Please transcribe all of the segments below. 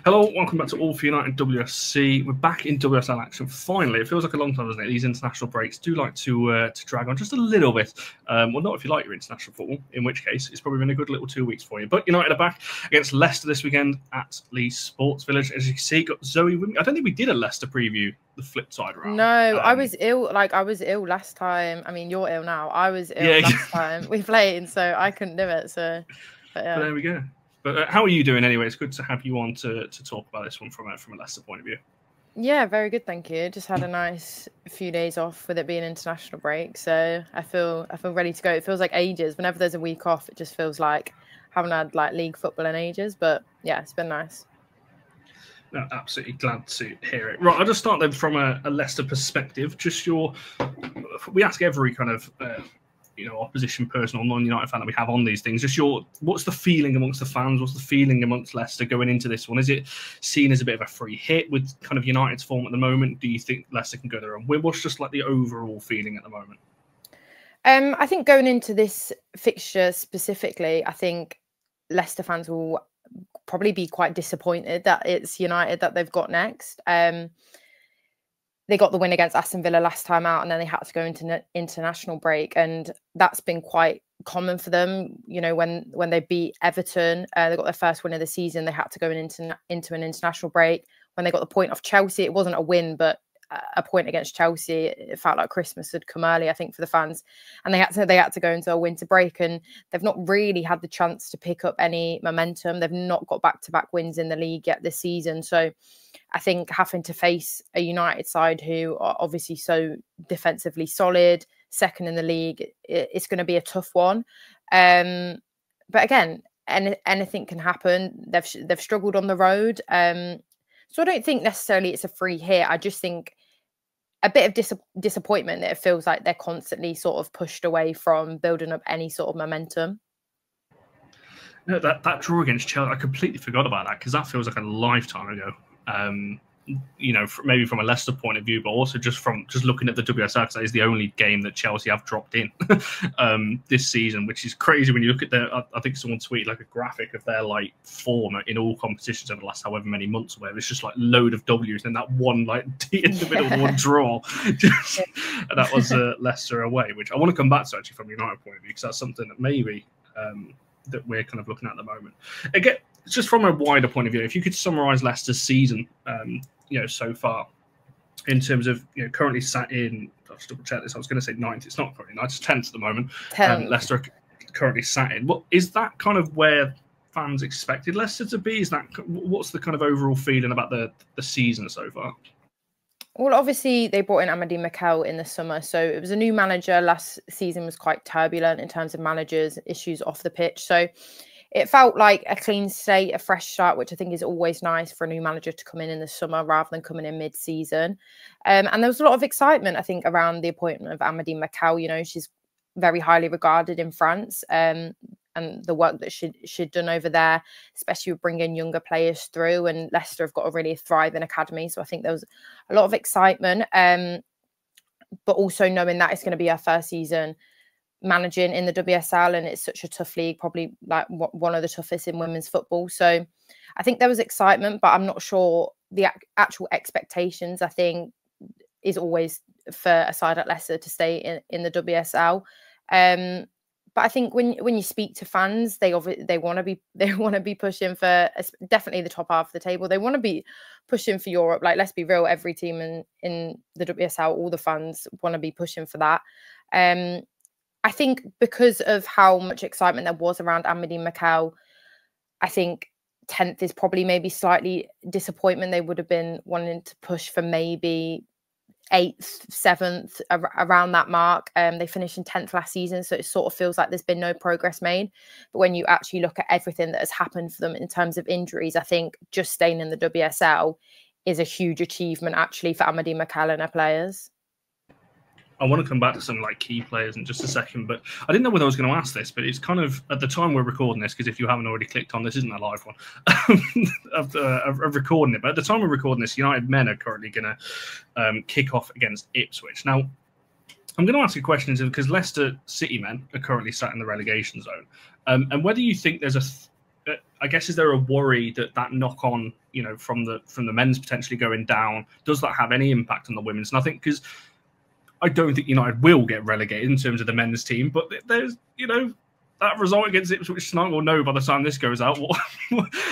Hello, welcome back to All for United WFC. We're back in WSL action. Finally, it feels like a long time, doesn't it? These international breaks do like to drag on just a little bit. Well, not if you like your international football, in which case it's probably been a good little 2 weeks for you. But United are back against Leicester this weekend at Leeds Sports Village. As you can see, got Zoe. I don't think we did a Leicester preview the flip side around. No, I was ill. I was ill last time. I mean, you're ill now. I was ill last time we played, so I couldn't do it. So, but yeah. But there we go. But how are you doing anyway? It's good to have you on to talk about this one from a Leicester point of view. Yeah, very good, thank you. Just had a nice few days off with it being international break, so I feel ready to go. It feels like ages. Whenever there's a week off, it just feels like I haven't had like league football in ages. But yeah, it's been nice. No, absolutely glad to hear it. Right, I'll just start then from a Leicester perspective. Just we ask every kind of opposition person or non-United fan that we have on these things. Just what's the feeling amongst the fans? What's the feeling amongst Leicester going into this one? Is it seen as a bit of a free hit with kind of United's form at the moment? Do you think Leicester can go there and win? What's just like the overall feeling at the moment? I think going into this fixture specifically, I think Leicester fans will probably be quite disappointed that it's United that they've got next. They got the win against Aston Villa last time out, and then they had to go into international break, and that's been quite common for them. When they beat Everton, they got their first win of the season. They had to go into an international break. When they got the point off Chelsea, it wasn't a win, but a point against Chelsea. It felt like Christmas had come early, I think, for the fans, and they had to go into a winter break, and they've not really had the chance to pick up any momentum. They've not got back-to-back wins in the league yet this season, so I think having to face a United side who are obviously so defensively solid, second in the league, it's going to be a tough one. But again, anything can happen. They've struggled on the road, so I don't think necessarily it's a free hit. I just think a bit of disappointment that it feels like they're constantly sort of pushed away from building up any sort of momentum. No, that draw against Chelsea, I completely forgot about that because that feels like a lifetime ago. Maybe from a Leicester point of view, but also just looking at the WSL, because that is the only game that Chelsea have dropped in this season, which is crazy when you look at I think someone tweeted like a graphic of their like form in all competitions over the last however many months or whatever. It's just like load of W's and that one like in the middle of one draw. And that was Leicester away, which I want to come back to actually from a United point of view, because that's something that maybe that we're kind of looking at the moment. Again, just from a wider point of view, if you could summarise Leicester's season, so far, in terms of currently sat in, I'll just double check this. I was going to say 9th. It's not currently 9th. It's 10th at the moment. Leicester currently sat in. What is that kind of where fans expected Leicester to be? What's the kind of overall feeling about the season so far? Well, obviously they brought in Amadi Mikel in the summer, so it was a new manager. Last season was quite turbulent in terms of managers, issues off the pitch. So it felt like a clean slate, a fresh start, which I think is always nice for a new manager to come in the summer rather than coming in mid-season. And there was a lot of excitement, I think, around the appointment of Amadi Mikel. She's very highly regarded in France, and the work that she'd done over there, especially with bringing younger players through. And Leicester have got a really thriving academy, so I think there was a lot of excitement. But also knowing that it's going to be our first season managing in the WSL, and it's such a tough league, probably like one of the toughest in women's football. So I think there was excitement, but I'm not sure the actual expectations, I think, is always for a side at Leicester to stay in the WSL. But I think when you speak to fans, they want to be pushing for definitely the top half of the table. They want to be pushing for Europe. Like, let's be real, every team in the WSL, all the fans want to be pushing for that. I think because of how much excitement there was around Amadi Mikel, I think 10th is probably maybe slightly disappointment. They would have been wanting to push for maybe 8th, 7th, around that mark. They finished in 10th last season, so it sort of feels like there's been no progress made. But when you actually look at everything that has happened for them in terms of injuries, I think just staying in the WSL is a huge achievement actually for Amadi Mikel and her players. I want to come back to some like key players in just a second, but I didn't know whether I was going to ask this, but it's kind of at the time we're recording this, because if you haven't already clicked on, this isn't a live one of recording it, but at the time we're recording this, United men are currently going to kick off against Ipswich. Now, I'm going to ask a question because Leicester City men are currently sat in the relegation zone, and whether you think there's I guess, is there a worry that knock on, you know, from the men's potentially going down, does that have any impact on the women's? And I think, because I don't think United will get relegated in terms of the men's team, but there's, you know, that result against Ipswich tonight, we'll know by the time this goes out,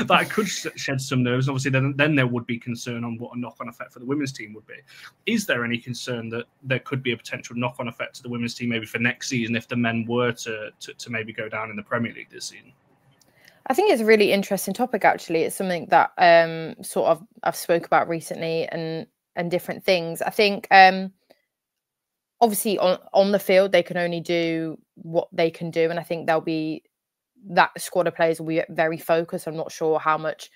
that could shed some nerves. Obviously, then there would be concern on what a knock-on effect for the women's team would be. Is there any concern that there could be a potential knock-on effect to the women's team maybe for next season if the men were to maybe go down in the Premier League this season? I think it's a really interesting topic, actually. It's something that sort of I've spoke about recently and different things. I think obviously on the field, they can only do what they can do. And I think that squad of players will be very focused. I'm not sure how much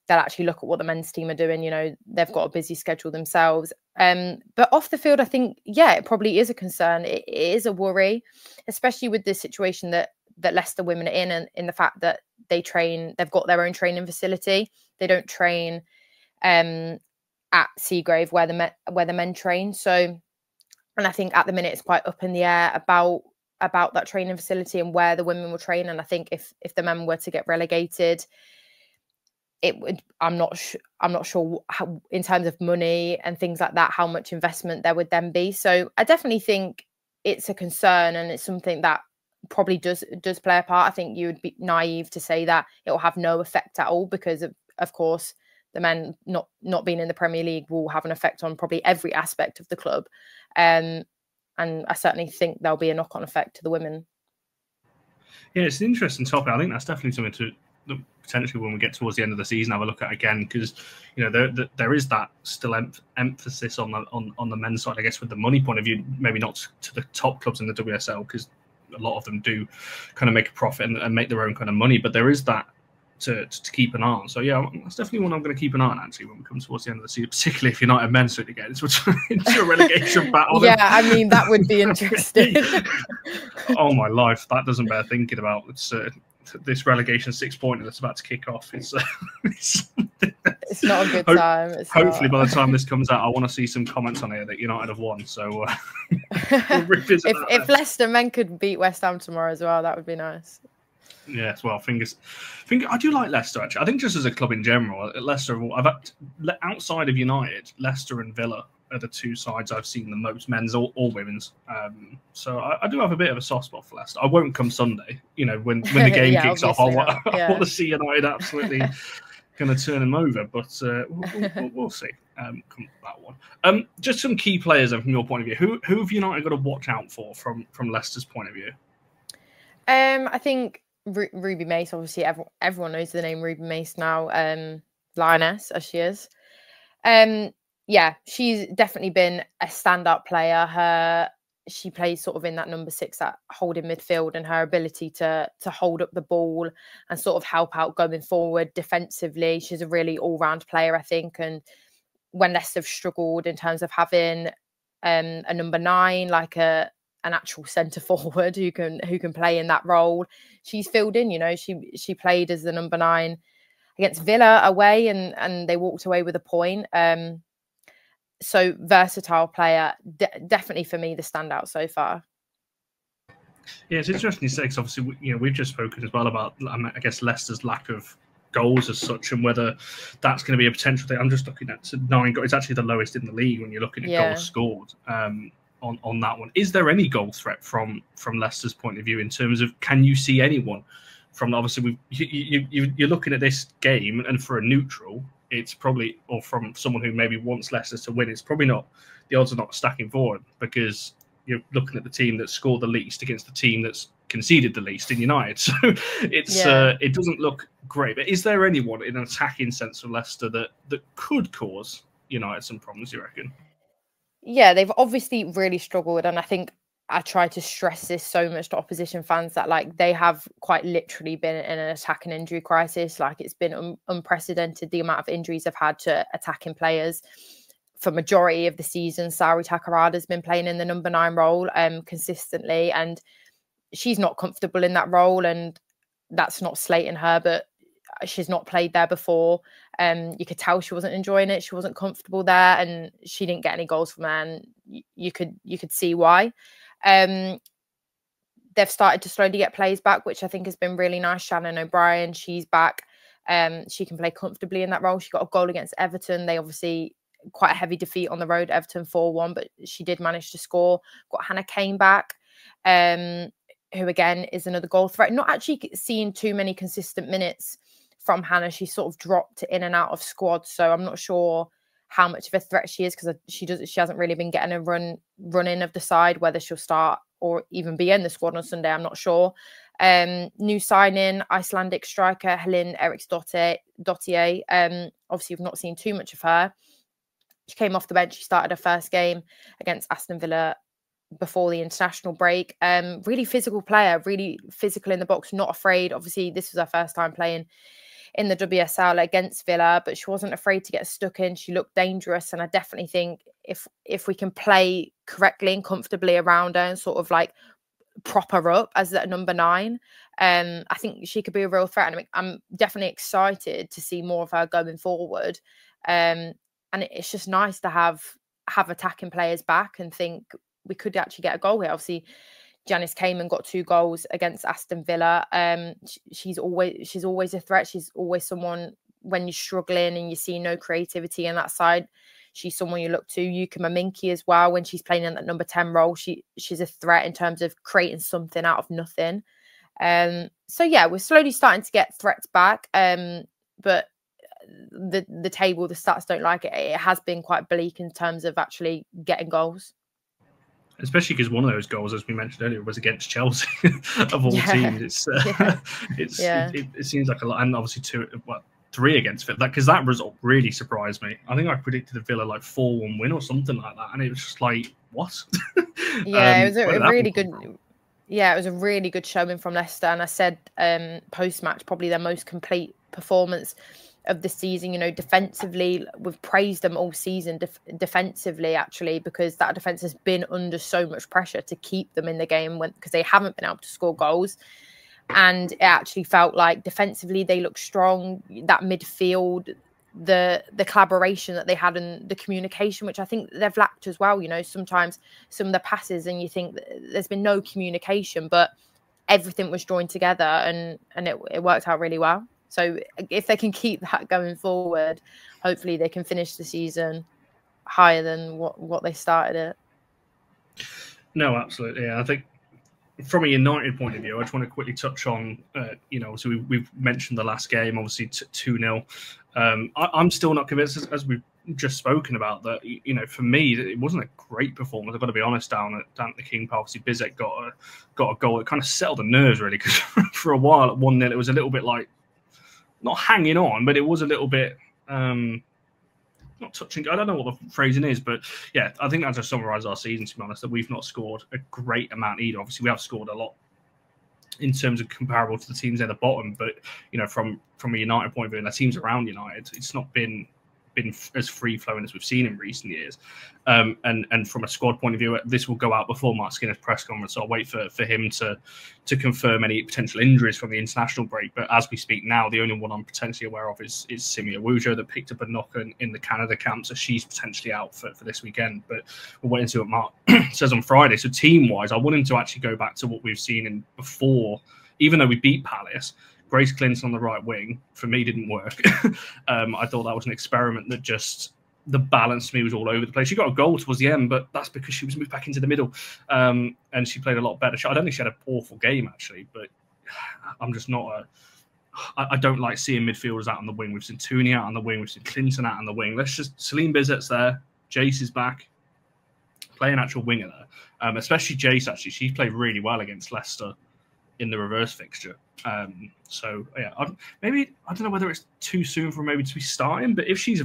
they'll actually look at what the men's team are doing. You know, they've got a busy schedule themselves. But off the field, I think, yeah, it probably is a concern. It is a worry, especially with the situation that Leicester women are in, and in the fact that they've got their own training facility. They don't train at Seagrave where the men train. So, and I think at the minute it's quite up in the air about that training facility and where the women will train. And I think if the men were to get relegated, I'm not sure how, in terms of money and things like that, how much investment there would then be. So I definitely think it's a concern, and it's something that probably does play a part. I think you would be naive to say that it will have no effect at all, because of course the men not being in the Premier League will have an effect on probably every aspect of the club. And I certainly think there'll be a knock-on effect to the women. Yeah, it's an interesting topic. I think that's definitely something to potentially, when we get towards the end of the season, have a look at again, because you know there is that still emphasis on the men's side, I guess, with the money point of view, maybe not to the top clubs in the WSL, because a lot of them do kind of make a profit and make their own kind of money, but there is that to keep an eye on. So yeah, that's definitely one I'm going to keep an eye on, actually, when we come towards the end of the season, particularly if United men's to get into a relegation battle. Yeah, I mean, that would be interesting. Oh my life, that doesn't bear thinking about. It's this relegation 6-pointer that's about to kick off. It's not a good time. Hopefully by the time this comes out, I want to see some comments on here that United have won. So we'll revisit if Leicester men could beat West Ham tomorrow as well, that would be nice. Yes, well, I do like Leicester, actually. I think just as a club in general, Leicester, outside of United, Leicester and Villa are the two sides I've seen the most, men's or women's. So I do have a bit of a soft spot for Leicester. I won't come Sunday, you know, when the game kicks off. I want to see United absolutely going to turn them over, but we'll see. Come that one. Just some key players from your point of view. Who have United got to watch out for from Leicester's point of view? I think Ruby Mace, obviously everyone knows the name Ruby Mace now, Lioness as she is. Yeah, she's definitely been a standout player. She plays sort of in that number 6, that holding midfield, and her ability to hold up the ball and sort of help out going forward defensively. She's a really all-round player, I think. And when Leicester have struggled in terms of having a number 9, like an actual centre forward who can play in that role, she's filled in. You know, she played as the number 9 against Villa away, and they walked away with a point. So versatile player, definitely for me the standout so far. Yeah, it's interesting you say, because obviously we've just spoken as well about, I guess, Leicester's lack of goals as such, and whether that's going to be a potential thing. I'm just looking at 9 goals. It's actually the lowest in the league when you're looking at goals scored. On that one, is there any goal threat from Leicester's point of view, in terms of, can you see anyone from, obviously you're looking at this game, and for a neutral, it's probably, or from someone who maybe wants Leicester to win, it's probably not, the odds are not stacking forward, because you're looking at the team that scored the least against the team that's conceded the least in United. So it's it doesn't look great. But is there anyone in an attacking sense for Leicester that could cause United some problems, you reckon? Yeah, they've obviously really struggled, and I think I try to stress this so much to opposition fans, that like they have quite literally been in an attack and injury crisis. Like, it's been unprecedented, the amount of injuries they've had to attacking players. For majority of the season, Sari Takarada has been playing in the number 9 role consistently, and she's not comfortable in that role, and that's not slating her, but she's not played there before. You could tell she wasn't enjoying it. She wasn't comfortable there, and she didn't get any goals from there, and you could see why. They've started to slowly get players back, which I think has been really nice. Shannon O'Brien, she's back. She can play comfortably in that role. She got a goal against Everton. They obviously quite a heavy defeat on the road, Everton 4-1, but she did manage to score. Got Hannah Kane back, who again is another goal threat. Not actually seeing too many consistent minutes from Hannah. She sort of dropped in and out of squad, so I'm not sure how much of a threat she is, because she hasn't really been getting a run in of the side. Whether she'll start or even be in the squad on Sunday, I'm not sure. New signing, Icelandic striker Helene Eriksdottir. Obviously, we've not seen too much of her. She came off the bench. She started her first game against Aston Villa before the international break. Really physical player, really physical in the box, not afraid. Obviously, this was her first time playing in the WSL against Villa, but she wasn't afraid to get stuck in. She looked dangerous, and I definitely think if we can play correctly and comfortably around her and sort of like prop her up as that number 9, I think she could be a real threat. And I'm definitely excited to see more of her going forward. And it's just nice to have attacking players back and think we could actually get a goal here. Obviously, Janice Cayman got 2 goals against Aston Villa. She's always a threat. She's always someone when you're struggling and you see no creativity in that side. She's someone you look to. Yuka Maminki as well, when she's playing in that number 10 role, she's a threat in terms of creating something out of nothing. So yeah, we're slowly starting to get threats back. But the table, the stats don't like it. It has been quite bleak in terms of actually getting goals. Especially because one of those goals, as we mentioned earlier, was against Chelsea of all teams. It seems like a lot, and obviously 3 against Villa, because that result really surprised me. I think I predicted a Villa like 4-1 win or something like that, and it was just like, what? It was a really good. Yeah, it was a really good showing from Leicester, and I said post-match probably their most complete performance of the season. You know, defensively, we've praised them all season defensively, actually, because that defense has been under so much pressure to keep them in the game because they haven't been able to score goals. And it actually felt like defensively they looked strong. That midfield, the collaboration that they had and the communication, which I think they've lacked as well. You know, sometimes some of the passes and you think there's been no communication, but everything was joined together and it worked out really well. So if they can keep that going forward, hopefully they can finish the season higher than what they started it. No, absolutely. Yeah, I think from a United point of view, I just want to quickly touch on, so we've mentioned the last game, obviously 2-0. I'm still not convinced, as we've just spoken about, that, for me, it wasn't a great performance. I've got to be honest, down at the King Power. Obviously, Bizek got a goal. It kind of settled the nerves, really, because for a while at 1-0, it was a little bit like, not hanging on, but it was a little bit not touching. I don't know what the phrasing is, but yeah, I think that just summarise our season, to be honest, that we've not scored a great amount either. Obviously, we have scored a lot in terms of comparable to the teams at the bottom, but from a United point of view and the teams around United, it's not been as free flowing as we've seen in recent years. And from a squad point of view, this will go out before Mark Skinner's press conference, so I'll wait for him to confirm any potential injuries from the international break. But as we speak now, the only one I'm potentially aware of is Simi Awujo, that picked up a knock in the Canada camp, so she's potentially out for this weekend. But we'll wait and see what Mark says on Friday. So team-wise, I want him to actually go back to what we've seen in before, even though we beat Palace. Grace Clinton on the right wing, for me, didn't work. I thought that was an experiment that just, the balance to me was all over the place. She got a goal towards the end, but that's because she was moved back into the middle. And she played a lot better. I don't think she had an awful game, actually, but I'm just not I don't like seeing midfielders out on the wing. We've seen Tooney out on the wing. We've seen Clinton out on the wing. Celine Bizet's there. Jace is back. Play an actual winger there. Especially Jace, actually. She's played really well against Leicester in the reverse fixture. So yeah, maybe I don't know whether it's too soon for maybe to be starting, but if she's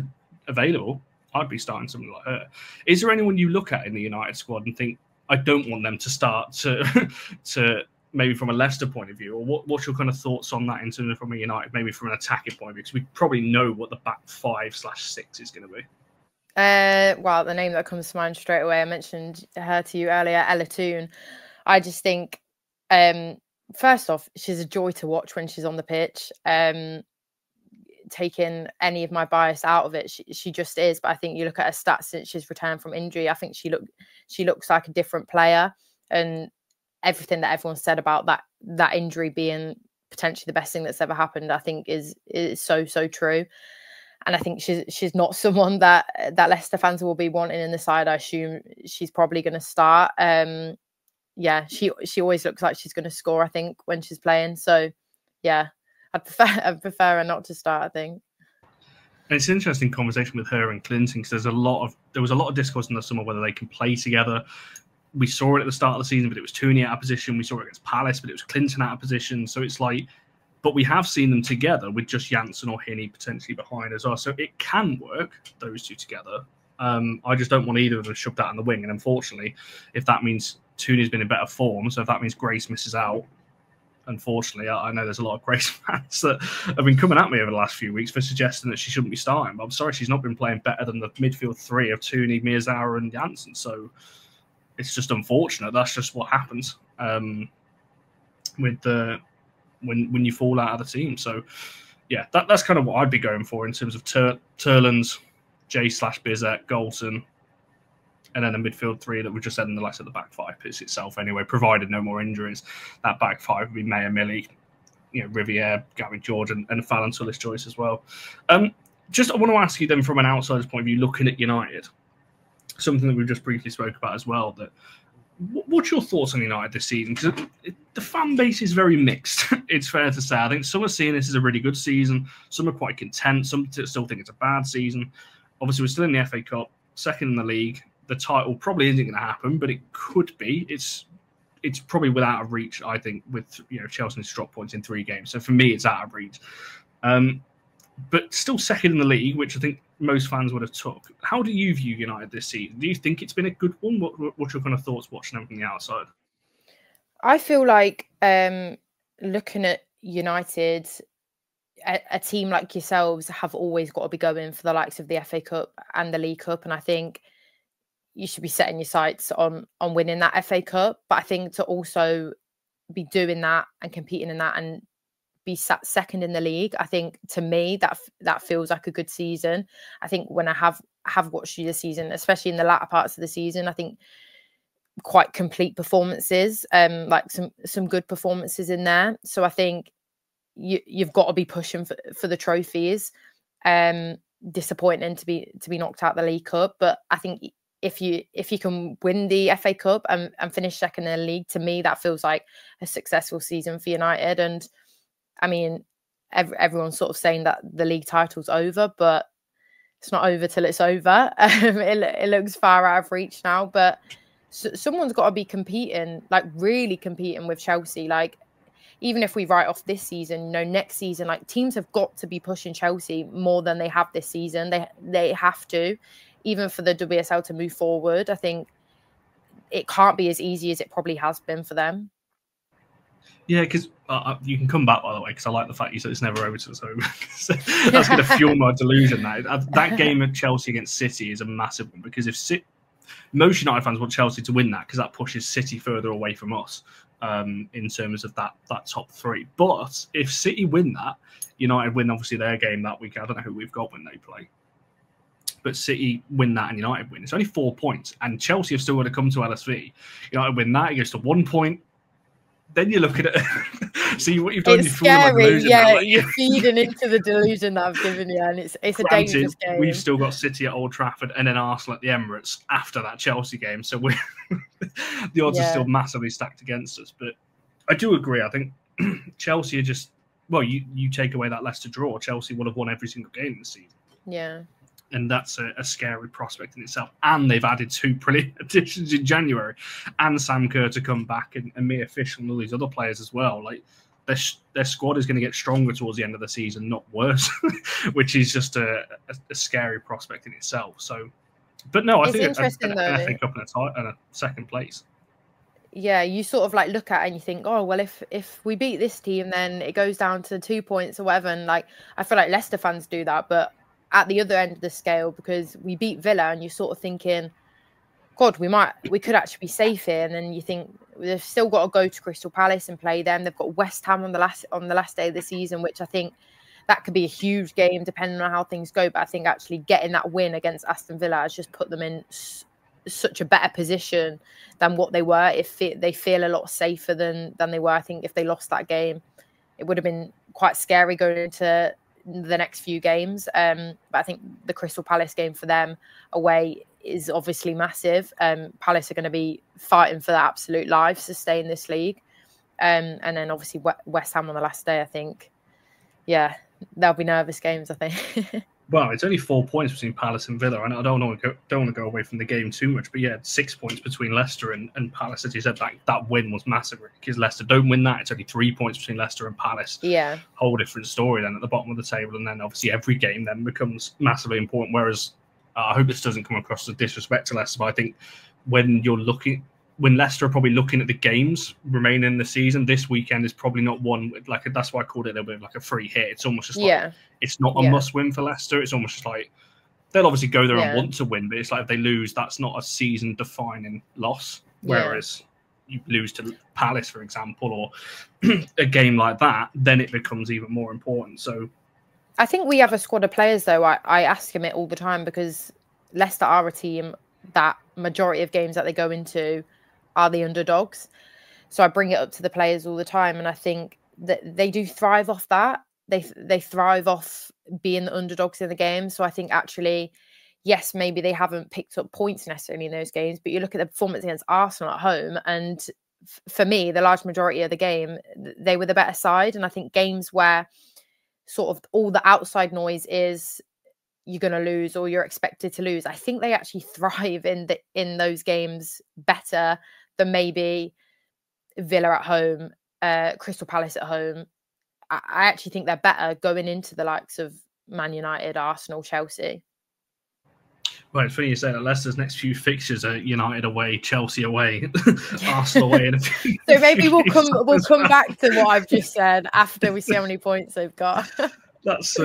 available, I'd be starting somebody like her. Is there anyone you look at in the United squad and think, I don't want them to start to maybe from a Leicester point of view, or what's your kind of thoughts on that in terms of from a United, maybe from an attacking point of view, because we probably know what the back 5/6 is going to be. Well, the name that comes to mind straight away, I mentioned her to you earlier, Ella Toon. I just think first off, she's a joy to watch when she's on the pitch. Taking any of my bias out of it, she just is. But I think you look at her stats since she's returned from injury, I think she looks like a different player. And everything that everyone said about that injury being potentially the best thing that's ever happened, I think is so true. And I think she's not someone that Leicester fans will be wanting in the side. I assume she's probably going to start. Yeah, she always looks like she's going to score, I think, when she's playing. So yeah, I'd prefer her not to start, I think. And it's an interesting conversation with her and Clinton, because there was a lot of discourse in the summer whether they can play together. We saw it at the start of the season, but it was Tooney out of position. We saw it against Palace, but it was Clinton out of position. So it's like, but we have seen them together with just Janssen or Hinney potentially behind as well. So it can work, those two together. I just don't want either of them shoved out in the wing. And unfortunately, if that means Tooney's been in better form, so if that means Grace misses out, unfortunately, I know there's a lot of Grace fans that have been coming at me over the last few weeks for suggesting that she shouldn't be starting. But I'm sorry, she's not been playing better than the midfield three of Tooney, Miyazawa and Janssen. So it's just unfortunate. That's just what happens with when you fall out of the team. So yeah, that's kind of what I'd be going for in terms of Turlands, J/Bizet, Golson, and then a midfield three that we just said in the likes of the back five pits itself anyway, provided no more injuries. That back five would be Maya Millie, Riviere, Gary George, and Fallon Tullis-Joyce as well. I want to ask you then, from an outsider's point of view, looking at United, something that we've just briefly spoke about as well, that what's your thoughts on United this season? Because the fan base is very mixed, it's fair to say. I think some are seeing this as a really good season, some are quite content, some still think it's a bad season. Obviously, we're still in the FA Cup, second in the league. The title probably isn't going to happen, but it could be. It's probably without a reach, I think, with Chelsea's drop points in 3 games. So for me, it's out of reach. But still second in the league, which I think most fans would have took. How do you view United this season? Do you think it's been a good one? What's your kind of thoughts watching them from the outside? I feel like looking at United, a team like yourselves have always got to be going for the likes of the FA Cup and the League Cup. And I think you should be setting your sights on winning that FA Cup. But I think to also be doing that and competing in that and be sat second in the league, I think to me that feels like a good season. I think when I have watched you this season, especially in the latter parts of the season, I think quite complete performances, like some good performances in there. So I think you've got to be pushing for the trophies. Disappointing to be knocked out the League Cup, but I think if you can win the FA Cup and finish second in the league, to me that feels like a successful season for United. And I mean, everyone's sort of saying that the league title's over, but it's not over till it's over. It looks far out of reach now, but someone's got to be competing, like really competing with Chelsea. Like, even if we write off this season, next season, like teams have got to be pushing Chelsea more than they have this season. They have to, even for the WSL to move forward. I think it can't be as easy as it probably has been for them. Yeah, because you can come back, by the way, because I like the fact you said it's never over till it's over. So that's going to fuel my delusion. That game at Chelsea against City is a massive one, because if most United fans want Chelsea to win that, because that pushes City further away from us in terms of that top 3. But if City win that, United win obviously their game that week. I don't know who we've got when they play. But City win that and United win. It's only 4 points. And Chelsea have still got to come to LSV. United win that, it goes to 1 point. Then you look at it, see what you've done. It's scary, yeah. You're feeding into the delusion that I've given you, and it's a dangerous game. We've still got City at Old Trafford and then Arsenal at the Emirates after that Chelsea game, so the odds are still massively stacked against us. But I do agree. I think Chelsea are just you take away that Leicester draw, Chelsea would have won every single game this season. Yeah. And that's a scary prospect in itself. And they've added 2 brilliant additions in January, and Sam Kerr to come back, and Mia Fish and all these other players as well. Like their squad is going to get stronger towards the end of the season, not worse, which is just a scary prospect in itself. So, but no, I think an FA Cup and a second place. Yeah, you sort of like look at it and you think, oh well, if we beat this team, then it goes down to 2 points or whatever. And like I feel like Leicester fans do that, but at the other end of the scale, because we beat Villa, and you're sort of thinking, God, we could actually be safe here. And then you think they've still got to go to Crystal Palace and play them. They've got West Ham on the last day of the season, which I think that could be a huge game depending on how things go. But I think actually getting that win against Aston Villa has just put them in such a better position than what they were. They feel a lot safer than they were, I think, if they lost that game. it would have been quite scary going into the next few games. But I think the Crystal Palace game for them away is obviously massive. Palace are going to be fighting for the absolute lives to stay in this league. And then obviously West Ham on the last day, I think. Yeah, there'll be nervous games, I think. Well, it's only 4 points between Palace and Villa, and I don't want to go away from the game too much. But yeah, 6 points between Leicester and Palace. As you said, that win was massive because Leicester don't win that. It's only 3 points between Leicester and Palace. Yeah, whole different story then at the bottom of the table, and then obviously every game then becomes massively important. Whereas I hope this doesn't come across as disrespect to Leicester, but I think when Leicester are probably looking at the games remaining in the season, this weekend is probably not one like that's why I called it a little bit of like a free hit. It's almost just like it's not a must win for Leicester. It's almost just like they'll obviously go there and want to win, but it's like if they lose, that's not a season defining loss. Whereas you lose to Palace, for example, or a game like that, then it becomes even more important. So I think we have a squad of players though. I ask him it all the time because Leicester are a team that majority of games that they go into are the underdogs. So I bring it up to the players all the time, and I think that they do thrive off that. They thrive off being the underdogs in the game. So I think actually, yes, maybe they haven't picked up points necessarily in those games, but you look at the performance against Arsenal at home, and for me, the large majority of the game, they were the better side. And I think games where sort of all the outside noise is you're going to lose or you're expected to lose, I think they actually thrive in those games better than maybe Villa at home, Crystal Palace at home. I actually think they're better going into the likes of Man United, Arsenal, Chelsea. Well, it's funny you say that. Leicester's next few fixtures are United away, Chelsea away, Arsenal away. And so maybe we'll come back to what I've just said after we see how many points they've got. That's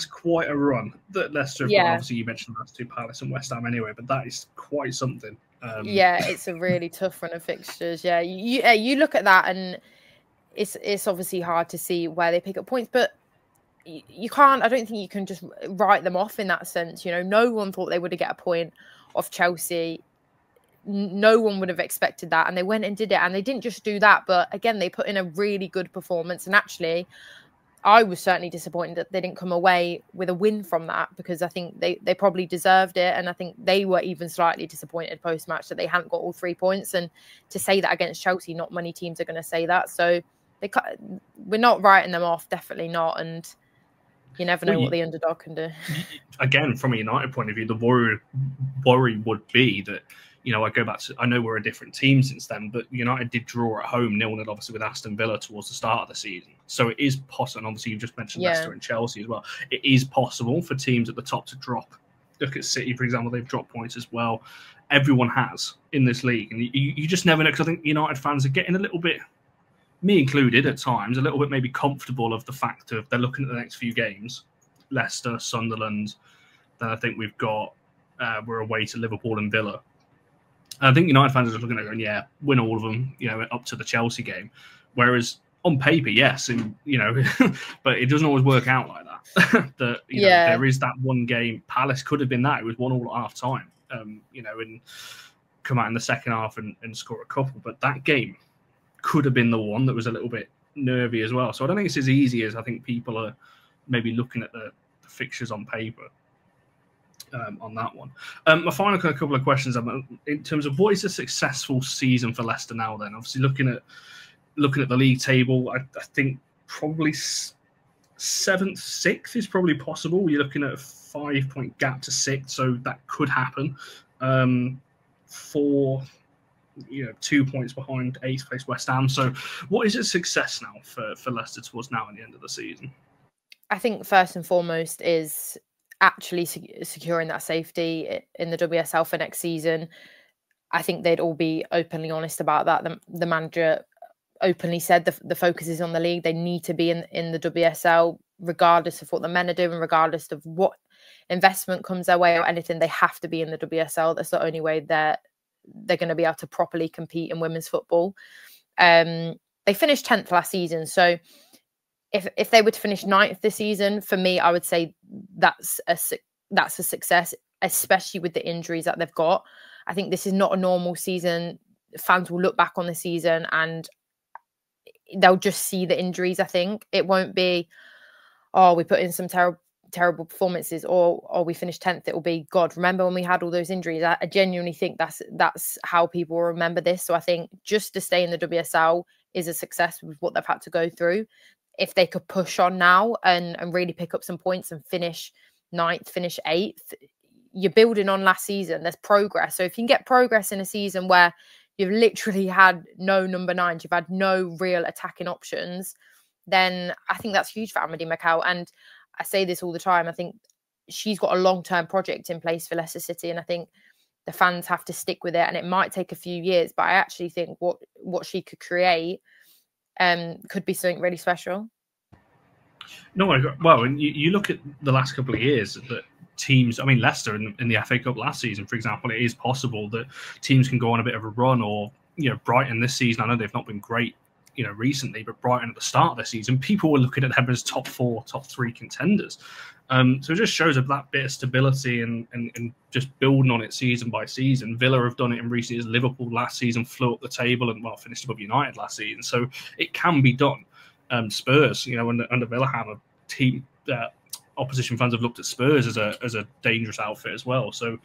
quite a run that Leicester have got. Obviously, you mentioned that's to Palace and West Ham anyway, but that is quite something. It's a really tough run of fixtures. Yeah, you look at that, and it's obviously hard to see where they pick up points, but you can't. I don't think you can just write them off in that sense. You know, no one thought they would get a point off Chelsea. No one would have expected that, and they went and did it. And they didn't just do that, but again, they put in a really good performance. And actually, I was certainly disappointed that they didn't come away with a win from that, because I think they probably deserved it. And I think they were even slightly disappointed post-match that they hadn't got all 3 points. And to say that against Chelsea, not many teams are going to say that. So we're not writing them off, definitely not. And you never know what the underdog can do. Again, from a United point of view, the worry would be that, you know, I go back to, I know we're a different team since then, but United did draw at home 0-0, obviously, with Aston Villa towards the start of the season. So it is possible, and obviously you just mentioned Leicester and Chelsea as well. It is possible for teams at the top to drop. Look at City, for example, they've dropped points as well. Everyone has in this league. And you just never know, because I think United fans are getting a little bit, me included at times, a little bit maybe comfortable of the fact of they're looking at the next few games. Leicester, Sunderland, then I think we've got, we're away to Liverpool and Villa. I think United fans are just looking at it going, yeah, win all of them, you know, up to the Chelsea game. Whereas on paper, yes, and you know, but it doesn't always work out like that. That you know, there is that one game. Palace could have been that. It was 1-1 at half time, you know, and come out in the second half and score a couple. But that game could have been the one that was a little bit nervy as well. So I don't think it's as easy as I think people are maybe looking at the fixtures on paper. On that one. My final couple of questions in terms of what is a successful season for Leicester now then? Obviously looking at the league table, I think probably 7th, 6th is probably possible. You're looking at a 5-point gap to 6th, so that could happen. 2 points behind 8th place West Ham. So what is a success now for Leicester towards now at the end of the season? I think first and foremost is actually securing that safety in the WSL for next season. I think they'd all be openly honest about that. The manager openly said the focus is on the league. They need to be in the WSL, regardless of what the men are doing, regardless of what investment comes their way or anything. They have to be in the WSL. That's the only way they're going to be able to properly compete in women's football. They finished 10th last season, so if they were to finish 9th this season, for me, I would say that's a success, especially with the injuries that they've got. I think this is not a normal season. Fans will look back on the season and they'll just see the injuries. I think it won't be, oh, we put in some terrible performances, or we finished 10th. It will be, God, remember when we had all those injuries? I genuinely think that's how people will remember this. So I think just to stay in the WSL is a success with what they've had to go through. If they could push on now and really pick up some points and finish 9th, finish 8th, you're building on last season. There's progress. So if you can get progress in a season where you've literally had no number 9s, you've had no real attacking options, then I think that's huge for Amadee Mcgrady. And I say this all the time, I think she's got a long-term project in place for Leicester City, and I think the fans have to stick with it, and it might take a few years, but I actually think what she could create could be something really special. No, well, and you look at the last couple of years that teams, I mean, Leicester in the FA Cup last season, for example, it is possible that teams can go on a bit of a run, or, you know, Brighton this season, I know they've not been great, you know, recently, but Brighton at the start of the season, people were looking at them as top 4, top 3 contenders. So it just shows that bit of stability and just building on it season by season. Villa have done it in recent years. Liverpool last season flew up the table and, well, finished above United last season. So it can be done. Spurs, you know, under Villa have a team that opposition fans have looked at Spurs as a dangerous outfit as well. So,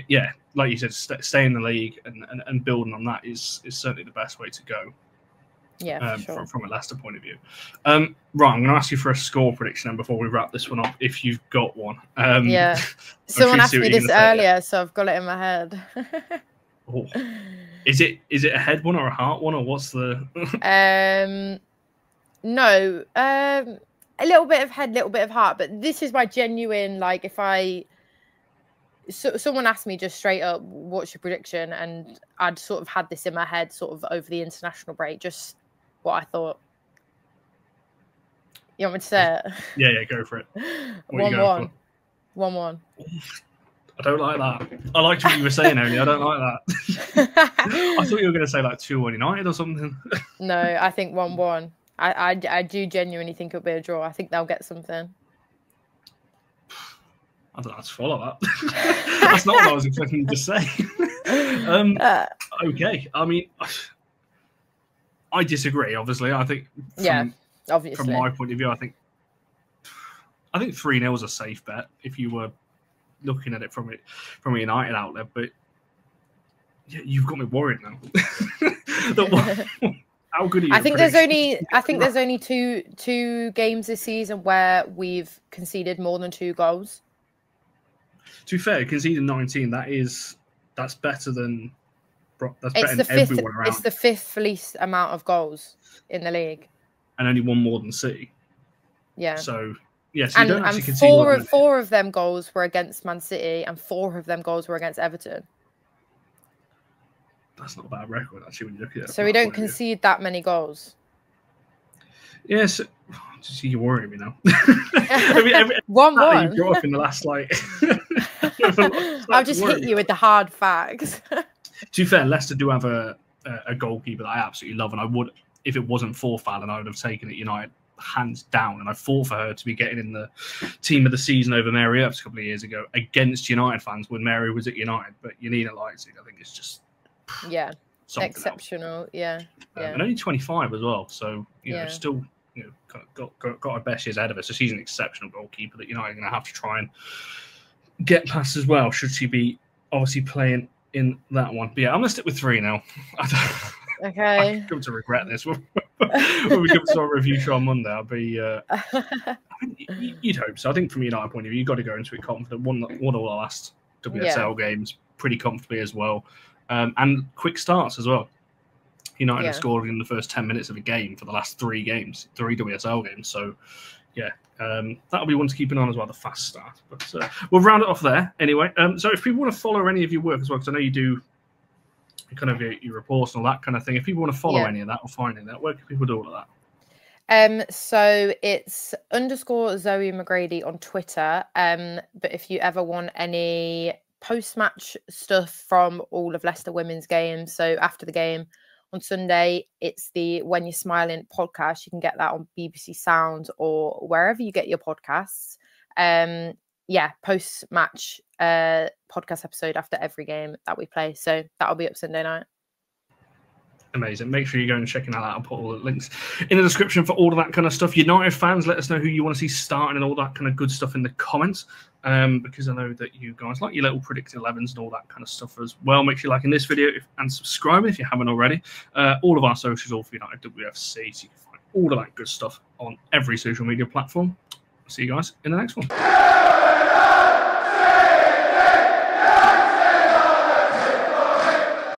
yeah, like you said, stay in the league and building on that is certainly the best way to go. Yeah, sure. From a Leicester point of view. Right, I'm going to ask you for a score prediction then before we wrap this one up, if you've got one. Yeah. Someone asked me this earlier, so I've got it in my head. Oh. Is it a head one or a heart one, or what's the... No. A little bit of head, little bit of heart, but this is my genuine, like, if someone asked me just straight up, what's your prediction? And I'd sort of had this in my head sort of over the international break, just what I thought. You want me to say it? Yeah, go for it. 1-1. 1-1. I don't like that. I liked what you were saying, only I don't like that. I thought you were going to say like 2-1 United or something. No, I think 1-1. I do genuinely think it'll be a draw. I think they'll get something. I don't know how to follow that. That's not what I was expecting you to say. Okay. I mean, I disagree, obviously. I think obviously. From my point of view, I think 3-0 is a safe bet if you were looking at it from a United outlet. But yeah, you've got me worried now. How good are you? I think there's only two games this season where we've conceded more than 2 goals. To be fair, conceding 19, that's better than everyone around. It's the 5th least amount of goals in the league, and only one more than City. Yeah. So yes, you don't actually concede. Four of them goals were against Man City, and 4 of them goals were against Everton. That's not a bad record, actually, when you look at it. So we don't concede that many goals. Yes. See, you're worrying me now. 1-1. You brought up in the last, like... I'll just hit you with the hard facts. To be fair, Leicester do have a goalkeeper that I absolutely love, and I would, if it wasn't for Fallon, I would have taken it United hands down, and I fought for her to be getting in the team of the season over Mary Earps a couple of years ago against United fans when Mary was at United. But Yanina Leipzig, I think it's just exceptional. Else. Yeah, and only 25 as well, so you know, still, you know, got her best years ahead of her. So she's an exceptional goalkeeper that United are going to have to try and get past as well, should she be obviously playing in that one. But yeah, I'm going to stick with 3 now. Okay. I come to regret this. When we come to our review show on Monday, I'll be... you'd hope so. I think from a United point of view, you've got to go into it confident. Won all our last WSL games pretty comfortably as well. And quick starts as well. United have scored in the first 10 minutes of a game for the last 3 WSL games. So, yeah, that'll be one to keep an eye on as well, the fast start. But we'll round it off there anyway. So if people want to follow any of your work as well, because I know you do kind of your reports and all that kind of thing. If people want to follow any of that or find any of that, where can people do all of that? So it's _Zoe Mcgrady on Twitter. But if you ever want any post-match stuff from all of Leicester women's games, so after the game on Sunday, it's the When You're Smiling podcast. You can get that on BBC Sound or wherever you get your podcasts. Post-match podcast episode after every game that we play. So that'll be up Sunday night. Amazing. Make sure you go and check that out. I'll put all the links in the description for all of that kind of stuff. United fans, let us know who you want to see starting and all that kind of good stuff in the comments, because I know that you guys like your little predicted 11s and all that kind of stuff as well. Make sure you're liking this video and subscribing if you haven't already. All of our socials, all for United WFC, so you can find all of that good stuff on every social media platform. See you guys in the next one.